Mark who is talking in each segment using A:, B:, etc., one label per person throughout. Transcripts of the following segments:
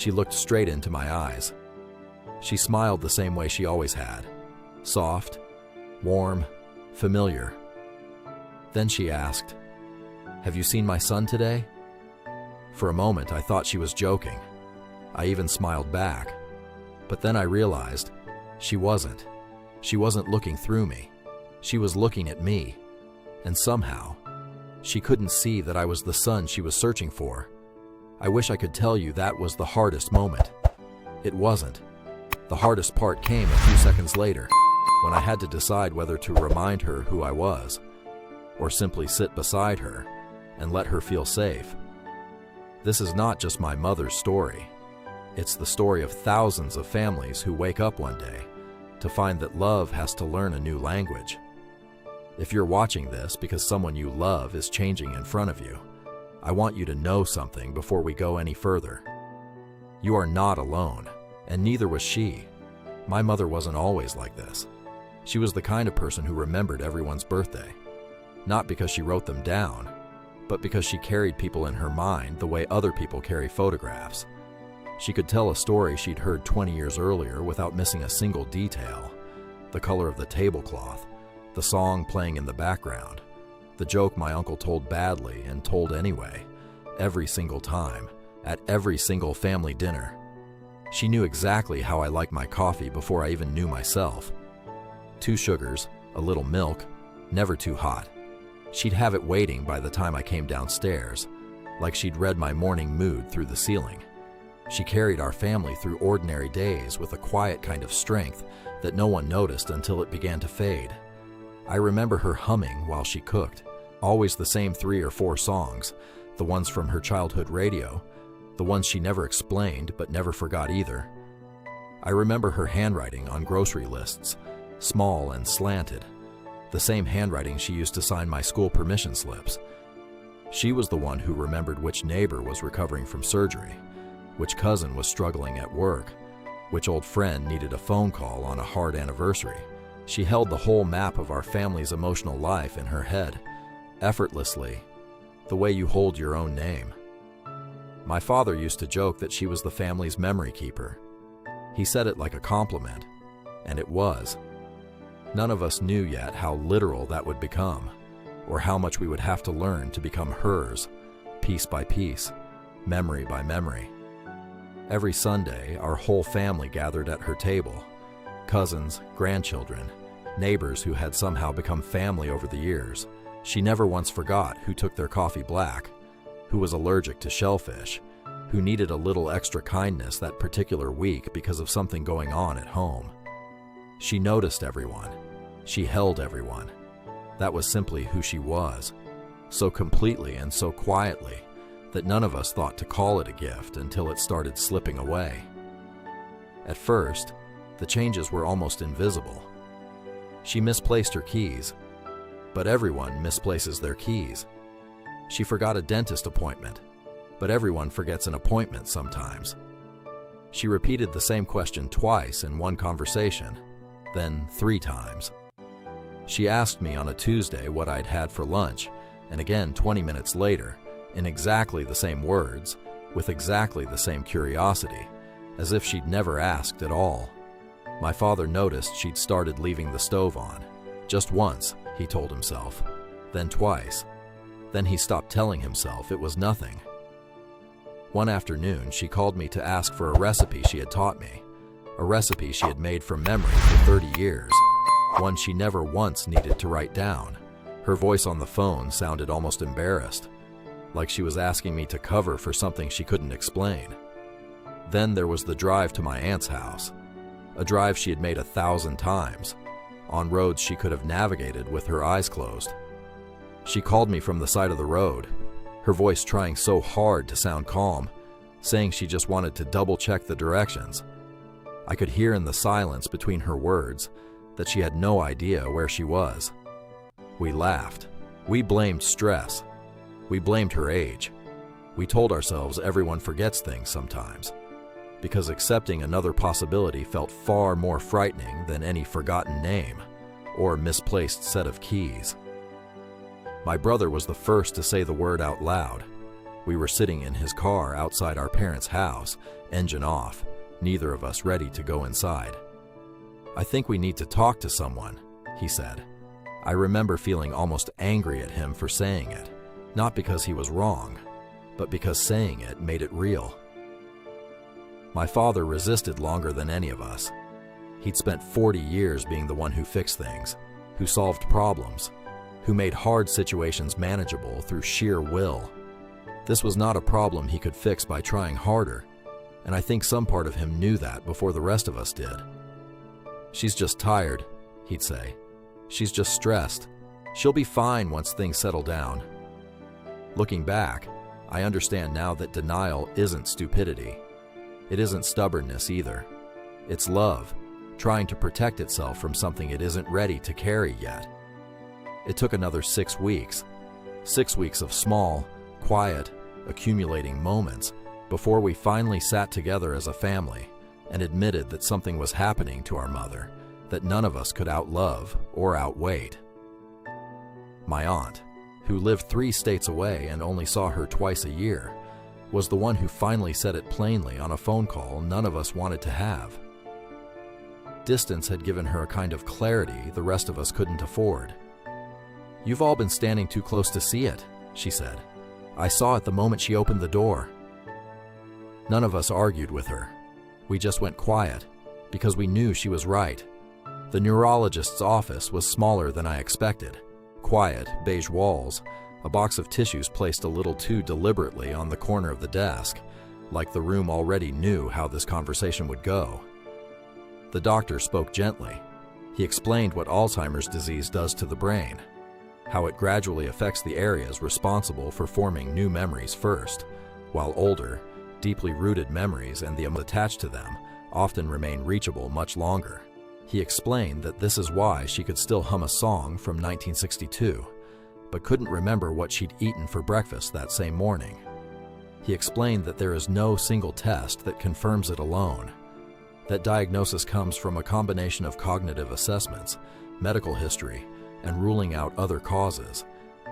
A: She looked straight into my eyes. She smiled the same way she always had. Soft, warm, familiar. Then she asked, "Have you seen my son today?" For a moment, I thought she was joking. I even smiled back. But then I realized she wasn't. She wasn't looking through me. She was looking at me. And somehow, she couldn't see that I was the son she was searching for. I wish I could tell you that was the hardest moment. It wasn't. The hardest part came a few seconds later, when I had to decide whether to remind her who I was, or simply sit beside her and let her feel safe. This is not just my mother's story. It's the story of thousands of families who wake up one day to find that love has to learn a new language. If you're watching this because someone you love is changing in front of you, I want you to know something before we go any further. You are not alone, and neither was she. My mother wasn't always like this. She was the kind of person who remembered everyone's birthday, not because she wrote them down, but because she carried people in her mind the way other people carry photographs. She could tell a story she'd heard 20 years earlier without missing a single detail. The color of the tablecloth, the song playing in the background, the joke my uncle told badly and told anyway, every single time, at every single family dinner. She knew exactly how I like my coffee before I even knew myself. 2 sugars, a little milk, never too hot. She'd have it waiting by the time I came downstairs, like she'd read my morning mood through the ceiling. She carried our family through ordinary days with a quiet kind of strength that no one noticed until it began to fade. I remember her humming while she cooked, always the same 3 or 4 songs, the ones from her childhood radio, the ones she never explained but never forgot either. I remember her handwriting on grocery lists, small and slanted, the same handwriting she used to sign my school permission slips. She was the one who remembered which neighbor was recovering from surgery, which cousin was struggling at work, which old friend needed a phone call on a hard anniversary. She held the whole map of our family's emotional life in her head, effortlessly, the way you hold your own name. My father used to joke that she was the family's memory keeper. He said it like a compliment, and it was. None of us knew yet how literal that would become, or how much we would have to learn to become hers, piece by piece, memory by memory. Every Sunday, our whole family gathered at her table. Cousins, grandchildren, neighbors who had somehow become family over the years. She never once forgot who took their coffee black, who was allergic to shellfish, who needed a little extra kindness that particular week because of something going on at home. She noticed everyone. She held everyone. That was simply who she was, so completely and so quietly that none of us thought to call it a gift until it started slipping away. At first, the changes were almost invisible. She misplaced her keys, but everyone misplaces their keys. She forgot a dentist appointment, but everyone forgets an appointment sometimes. She repeated the same question twice in one conversation, then 3 times. She asked me on a Tuesday what I'd had for lunch, and again 20 minutes later, in exactly the same words, with exactly the same curiosity, as if she'd never asked at all. My father noticed she'd started leaving the stove on. Just once, he told himself, then twice. Then he stopped telling himself it was nothing. One afternoon, she called me to ask for a recipe she had taught me, a recipe she had made from memory for 30 years, one she never once needed to write down. Her voice on the phone sounded almost embarrassed, like she was asking me to cover for something she couldn't explain. Then there was the drive to my aunt's house, a drive she had made 1,000 times, on roads she could have navigated with her eyes closed. She called me from the side of the road, her voice trying so hard to sound calm, saying she just wanted to double-check the directions. I could hear in the silence between her words that she had no idea where she was. We laughed. We blamed stress. We blamed her age. We told ourselves everyone forgets things sometimes, because accepting another possibility felt far more frightening than any forgotten name or misplaced set of keys. My brother was the first to say the word out loud. We were sitting in his car outside our parents' house, engine off, neither of us ready to go inside. "I think we need to talk to someone," he said. I remember feeling almost angry at him for saying it, not because he was wrong, but because saying it made it real. My father resisted longer than any of us. He'd spent 40 years being the one who fixed things, who solved problems, who made hard situations manageable through sheer will. This was not a problem he could fix by trying harder, and I think some part of him knew that before the rest of us did. "She's just tired," he'd say. "She's just stressed. She'll be fine once things settle down." Looking back, I understand now that denial isn't stupidity. It isn't stubbornness either. It's love, trying to protect itself from something it isn't ready to carry yet. It took another 6 weeks. 6 weeks of small, quiet, accumulating moments before we finally sat together as a family and admitted that something was happening to our mother that none of us could outlove or outwait. My aunt, who lived 3 states away and only saw her twice a year, was the one who finally said it plainly on a phone call none of us wanted to have. Distance had given her a kind of clarity the rest of us couldn't afford. "You've all been standing too close to see it," she said. "I saw it the moment she opened the door." None of us argued with her. We just went quiet, because we knew she was right. The neurologist's office was smaller than I expected. Quiet, beige walls, a box of tissues placed a little too deliberately on the corner of the desk, like the room already knew how this conversation would go. The doctor spoke gently. He explained what Alzheimer's disease does to the brain, how it gradually affects the areas responsible for forming new memories first, while older, deeply rooted memories and the attached to them often remain reachable much longer. He explained that this is why she could still hum a song from 1962, but couldn't remember what she'd eaten for breakfast that same morning. He explained that there is no single test that confirms it alone, that diagnosis comes from a combination of cognitive assessments, medical history, and ruling out other causes,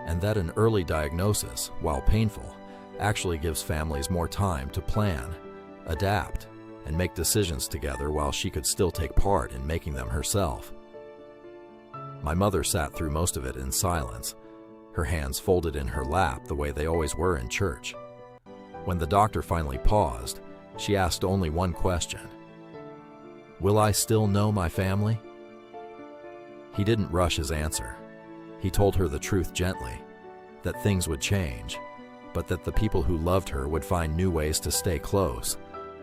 A: and that an early diagnosis, while painful, actually gives families more time to plan, adapt, and make decisions together while she could still take part in making them herself. My mother sat through most of it in silence, her hands folded in her lap the way they always were in church. When the doctor finally paused, she asked only one question. "Will I still know my family?" He didn't rush his answer. He told her the truth gently, that things would change, but that the people who loved her would find new ways to stay close,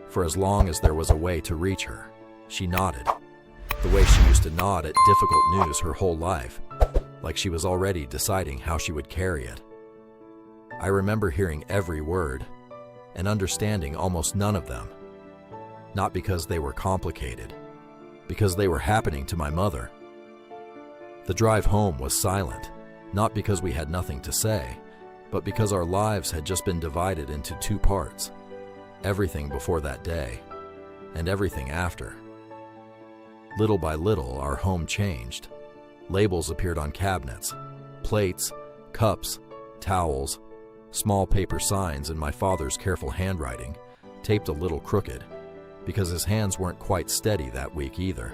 A: for as long as there was a way to reach her. She nodded, the way she used to nod at difficult news her whole life, like she was already deciding how she would carry it. I remember hearing every word, and understanding almost none of them. Not because they were complicated, because they were happening to my mother. The drive home was silent, not because we had nothing to say, but because our lives had just been divided into 2 parts. Everything before that day, and everything after. Little by little, our home changed. Labels appeared on cabinets, plates, cups, towels, small paper signs in my father's careful handwriting, taped a little crooked, because his hands weren't quite steady that week either.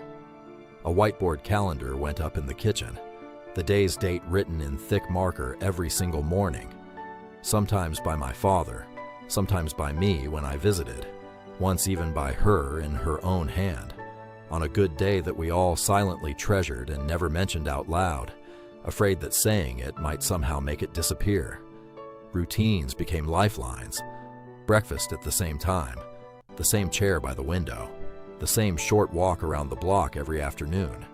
A: A whiteboard calendar went up in the kitchen, the day's date written in thick marker every single morning, sometimes by my father, sometimes by me when I visited, once even by her in her own hand, on a good day that we all silently treasured and never mentioned out loud, afraid that saying it might somehow make it disappear. Routines became lifelines. Breakfast at the same time, the same chair by the window, the same short walk around the block every afternoon,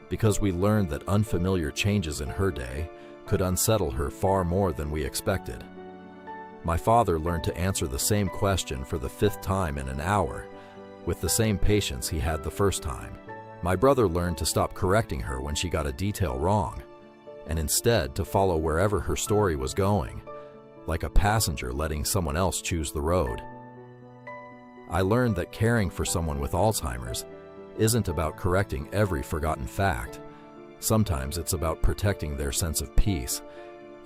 A: because we learned that unfamiliar changes in her day could unsettle her far more than we expected. My father learned to answer the same question for the 5th time in an hour, with the same patience he had the first time. My brother learned to stop correcting her when she got a detail wrong, and instead to follow wherever her story was going, like a passenger letting someone else choose the road. I learned that caring for someone with Alzheimer's isn't about correcting every forgotten fact. Sometimes it's about protecting their sense of peace,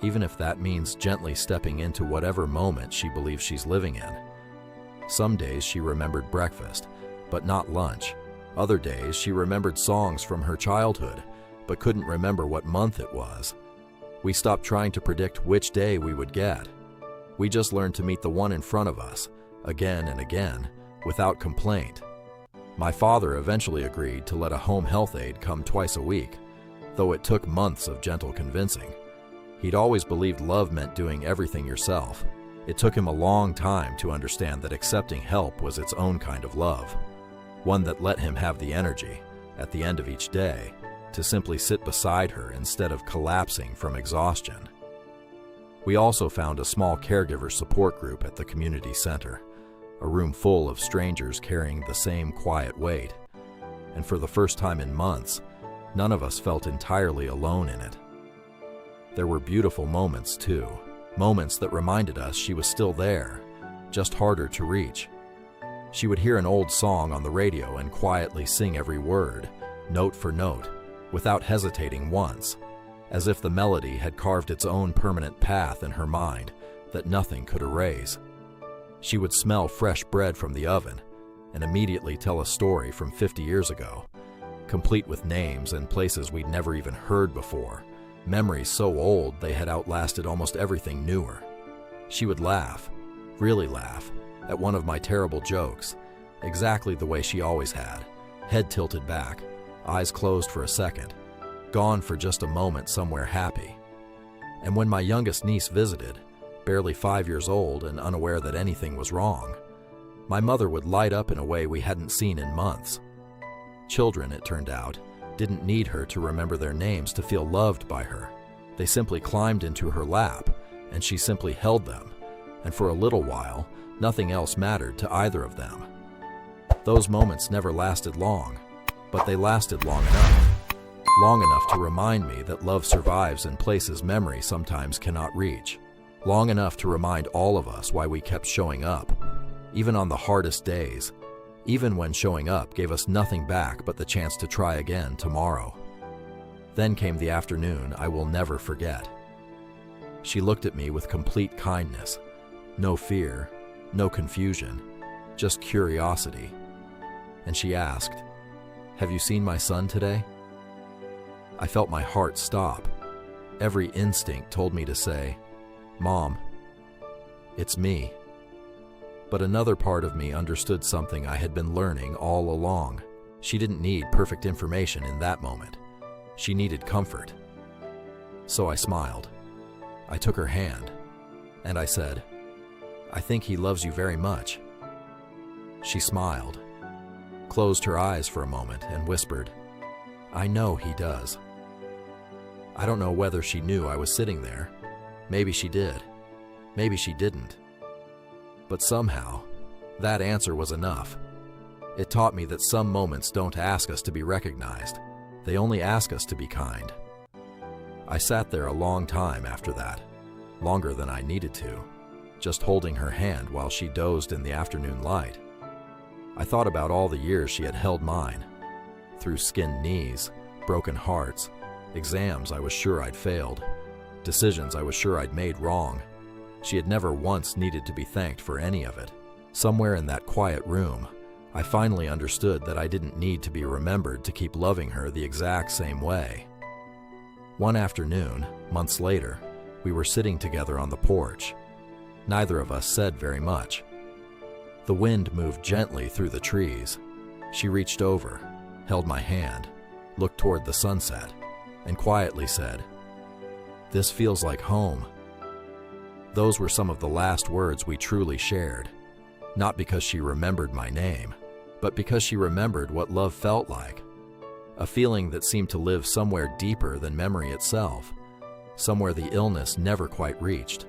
A: even if that means gently stepping into whatever moment she believes she's living in. Some days she remembered breakfast, but not lunch. Other days she remembered songs from her childhood, but couldn't remember what month it was. We stopped trying to predict which day we would get. We just learned to meet the one in front of us, again and again, without complaint. My father eventually agreed to let a home health aide come twice a week, though it took months of gentle convincing. He'd always believed love meant doing everything yourself. It took him a long time to understand that accepting help was its own kind of love, one that let him have the energy, at the end of each day, to simply sit beside her instead of collapsing from exhaustion. We also found a small caregiver support group at the community center, a room full of strangers carrying the same quiet weight. And for the first time in months, none of us felt entirely alone in it. There were beautiful moments too, moments that reminded us she was still there, just harder to reach. She would hear an old song on the radio and quietly sing every word, note for note, without hesitating once, as if the melody had carved its own permanent path in her mind that nothing could erase. She would smell fresh bread from the oven and immediately tell a story from 50 years ago, complete with names and places we'd never even heard before, memories so old they had outlasted almost everything newer. She would laugh, really laugh, at one of my terrible jokes, exactly the way she always had, head tilted back, eyes closed for a second, gone for just a moment somewhere happy. And when my youngest niece visited, barely 5 years old and unaware that anything was wrong, my mother would light up in a way we hadn't seen in months. Children, it turned out, didn't need her to remember their names to feel loved by her. They simply climbed into her lap, and she simply held them, and for a little while, nothing else mattered to either of them. Those moments never lasted long, but they lasted long enough to remind me that love survives in places memory sometimes cannot reach, long enough to remind all of us why we kept showing up, even on the hardest days, even when showing up gave us nothing back but the chance to try again tomorrow. Then came the afternoon I will never forget. She looked at me with complete kindness, no fear, no confusion, just curiosity. And she asked, "Have you seen my son today?" I felt my heart stop. Every instinct told me to say, "Mom, it's me." But another part of me understood something I had been learning all along. She didn't need perfect information in that moment. She needed comfort. So I smiled. I took her hand, and I said, "I think he loves you very much." She smiled, closed her eyes for a moment, and whispered, "I know he does." I don't know whether she knew I was sitting there. Maybe she did. Maybe she didn't. But somehow, that answer was enough. It taught me that some moments don't ask us to be recognized. They only ask us to be kind. I sat there a long time after that, longer than I needed to, just holding her hand while she dozed in the afternoon light. I thought about all the years she had held mine, through skinned knees, broken hearts, exams I was sure I'd failed, decisions I was sure I'd made wrong. She had never once needed to be thanked for any of it. Somewhere in that quiet room, I finally understood that I didn't need to be remembered to keep loving her the exact same way. One afternoon, months later, we were sitting together on the porch. Neither of us said very much. The wind moved gently through the trees. She reached over, held my hand, looked toward the sunset, and quietly said, "This feels like home." Those were some of the last words we truly shared, not because she remembered my name, but because she remembered what love felt like, a feeling that seemed to live somewhere deeper than memory itself, somewhere the illness never quite reached.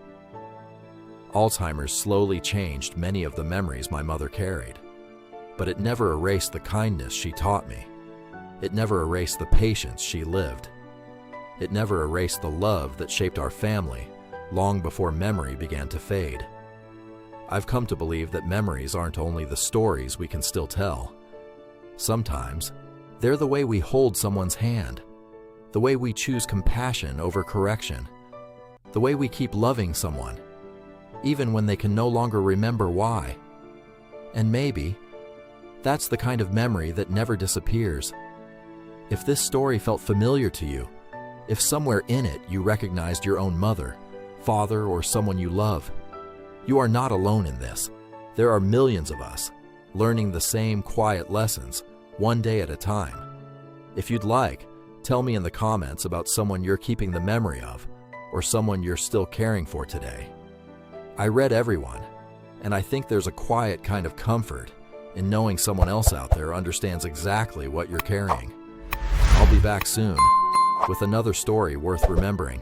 A: Alzheimer's slowly changed many of the memories my mother carried, but it never erased the kindness she taught me. It never erased the patience she lived. It never erased the love that shaped our family long before memory began to fade. I've come to believe that memories aren't only the stories we can still tell. Sometimes, they're the way we hold someone's hand, the way we choose compassion over correction, the way we keep loving someone, even when they can no longer remember why. And maybe that's the kind of memory that never disappears. If this story felt familiar to you, if somewhere in it you recognized your own mother, father, or someone you love, you are not alone in this. There are millions of us learning the same quiet lessons, one day at a time. If you'd like, tell me in the comments about someone you're keeping the memory of, or someone you're still caring for today. I read everyone, and I think there's a quiet kind of comfort in knowing someone else out there understands exactly what you're carrying. I'll be back soon with another story worth remembering.